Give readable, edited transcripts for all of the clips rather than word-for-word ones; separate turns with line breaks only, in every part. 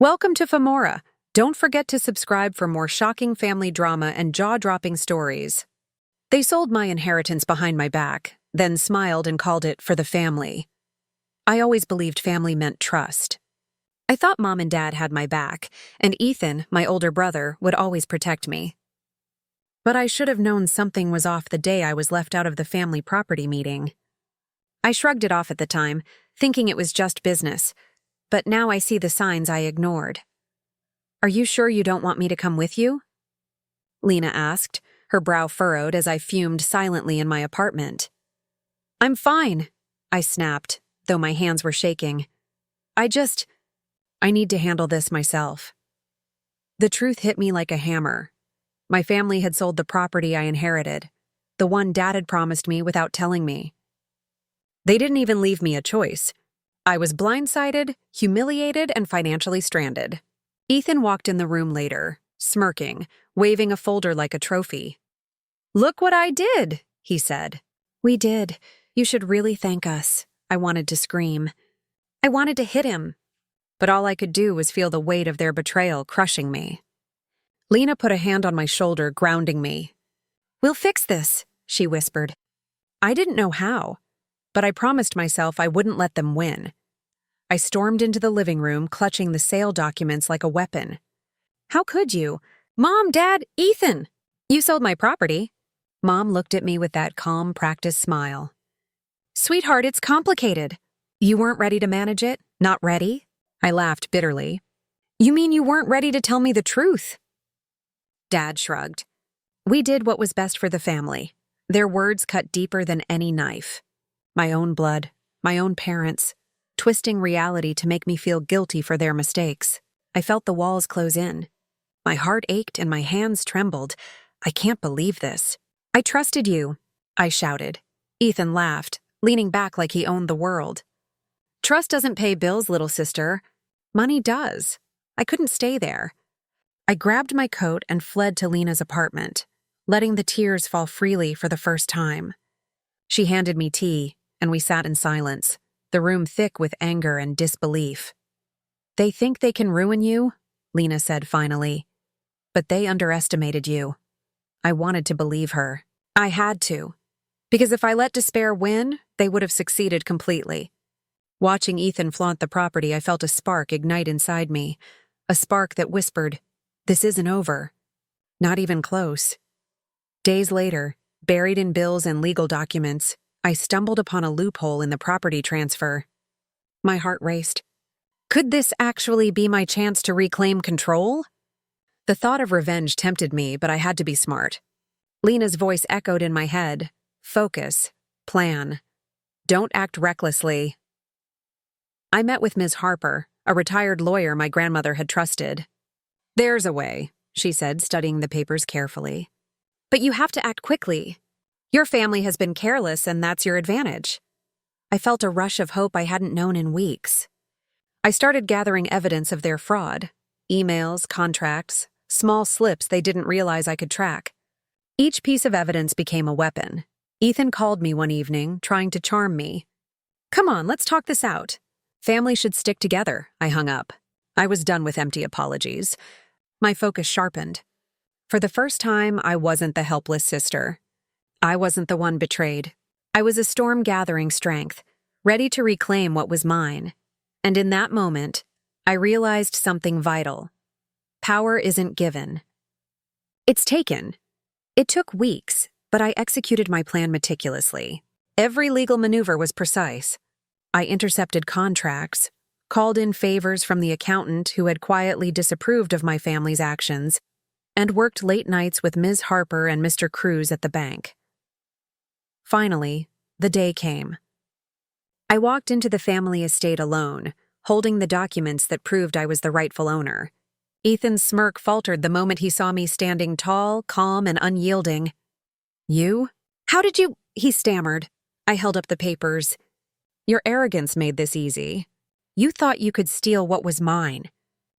Welcome to Famora. Don't forget to subscribe for more shocking family drama and jaw-dropping stories. They sold my inheritance behind my back, then smiled and called it for the family. I always believed family meant trust. I thought Mom and Dad had my back, and Ethan, my older brother, would always protect me. But I should have known something was off the day I was left out of the family property meeting. I shrugged it off at the time, thinking it was just business, but now I see the signs I ignored. "Are you sure you don't want me to come with you?" Lena asked, her brow furrowed as I fumed silently in my apartment. "I'm fine," I snapped, though my hands were shaking. I need to handle this myself." The truth hit me like a hammer. My family had sold the property I inherited, the one Dad had promised me without telling me. They didn't even leave me a choice. I was blindsided, humiliated, and financially stranded. Ethan walked in the room later, smirking, waving a folder like a trophy. "Look what I did," he said. "We did. You should really thank us." I wanted to scream. I wanted to hit him, but all I could do was feel the weight of their betrayal crushing me. Lena put a hand on my shoulder, grounding me. "We'll fix this," she whispered. I didn't know how, but I promised myself I wouldn't let them win. I stormed into the living room, clutching the sale documents like a weapon. "How could you? Mom, Dad, Ethan! You sold my property." Mom looked at me with that calm, practiced smile. "Sweetheart, it's complicated. You weren't ready to manage it? Not ready?" I laughed bitterly. "You mean you weren't ready to tell me the truth?" Dad shrugged. "We did what was best for the family." Their words cut deeper than any knife. My own blood, my own parents, twisting reality to make me feel guilty for their mistakes. I felt the walls close in. My heart ached and my hands trembled. "I can't believe this." "I trusted you," I shouted. Ethan laughed, leaning back like he owned the world. "Trust doesn't pay bills, little sister. Money does." I couldn't stay there. I grabbed my coat and fled to Lena's apartment, letting the tears fall freely for the first time. She handed me tea, and we sat in silence, the room thick with anger and disbelief. "They think they can ruin you," Lena said finally. "But they underestimated you." I wanted to believe her. I had to, because if I let despair win, they would have succeeded completely. Watching Ethan flaunt the property, I felt a spark ignite inside me, a spark that whispered, "This isn't over." Not even close. Days later, buried in bills and legal documents, I stumbled upon a loophole in the property transfer. My heart raced. Could this actually be my chance to reclaim control? The thought of revenge tempted me, but I had to be smart. Lena's voice echoed in my head. "Focus. Plan. Don't act recklessly." I met with Ms. Harper, a retired lawyer my grandmother had trusted. "There's a way," she said, studying the papers carefully. "But you have to act quickly. Your family has been careless, and that's your advantage." I felt a rush of hope I hadn't known in weeks. I started gathering evidence of their fraud. Emails, contracts, small slips they didn't realize I could track. Each piece of evidence became a weapon. Ethan called me one evening, trying to charm me. "Come on, let's talk this out." "Family should stick together," I hung up. I was done with empty apologies. My focus sharpened. For the first time, I wasn't the helpless sister. I wasn't the one betrayed. I was a storm gathering strength, ready to reclaim what was mine. And in that moment, I realized something vital. Power isn't given. It's taken. It took weeks, but I executed my plan meticulously. Every legal maneuver was precise. I intercepted contracts, called in favors from the accountant who had quietly disapproved of my family's actions, and worked late nights with Ms. Harper and Mr. Cruz at the bank. Finally, the day came. I walked into the family estate alone, holding the documents that proved I was the rightful owner. Ethan's smirk faltered the moment he saw me standing tall, calm, and unyielding. "You? How did you—" he stammered. I held up the papers. "Your arrogance made this easy. You thought you could steal what was mine.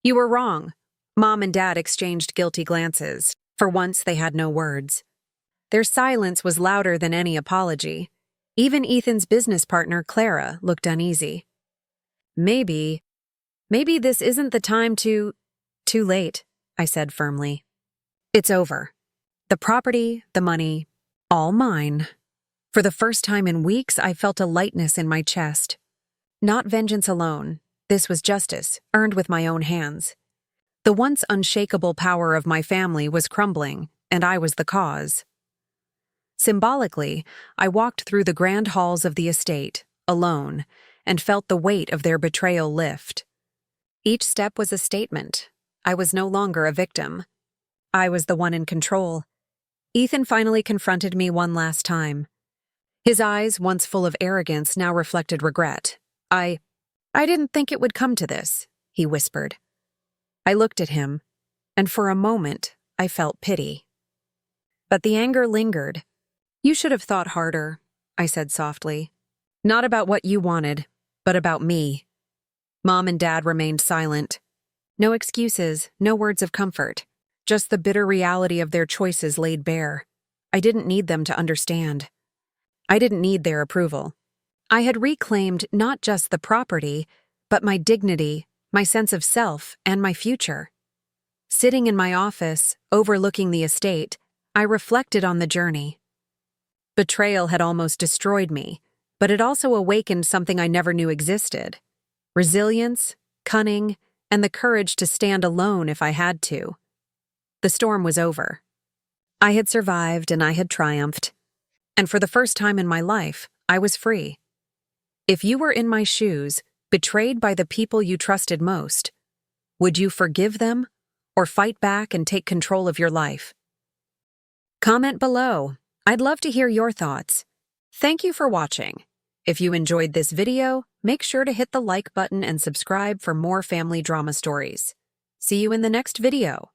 You were wrong." Mom and Dad exchanged guilty glances. For once, they had no words. Their silence was louder than any apology. Even Ethan's business partner, Clara, looked uneasy. Maybe Maybe this isn't the time to— Too late, I said firmly. It's over. The property, the money, all mine. For the first time in weeks, I felt a lightness in my chest. Not vengeance alone. This was justice, earned with my own hands. The once unshakable power of my family was crumbling, and I was the cause. Symbolically, I walked through the grand halls of the estate, alone, and felt the weight of their betrayal lift. Each step was a statement. I was no longer a victim. I was the one in control. Ethan finally confronted me one last time. His eyes, once full of arrogance, now reflected regret. I didn't think it would come to this, he whispered. I looked at him, and for a moment, I felt pity. But the anger lingered. You should have thought harder, I said softly. Not about what you wanted, but about me. Mom and Dad remained silent. No excuses, no words of comfort. Just the bitter reality of their choices laid bare. I didn't need them to understand. I didn't need their approval. I had reclaimed not just the property, but my dignity, my sense of self, and my future. Sitting in my office, overlooking the estate, I reflected on the journey. Betrayal had almost destroyed me, but it also awakened something I never knew existed. Resilience, cunning, and the courage to stand alone if I had to. The storm was over. I had survived and I had triumphed. And for the first time in my life, I was free. If you were in my shoes, betrayed by the people you trusted most, would you forgive them or fight back and take control of your life? Comment below. I'd love to hear your thoughts. Thank you for watching. If you enjoyed this video, make sure to hit the like button and subscribe for more family drama stories. See you in the next video.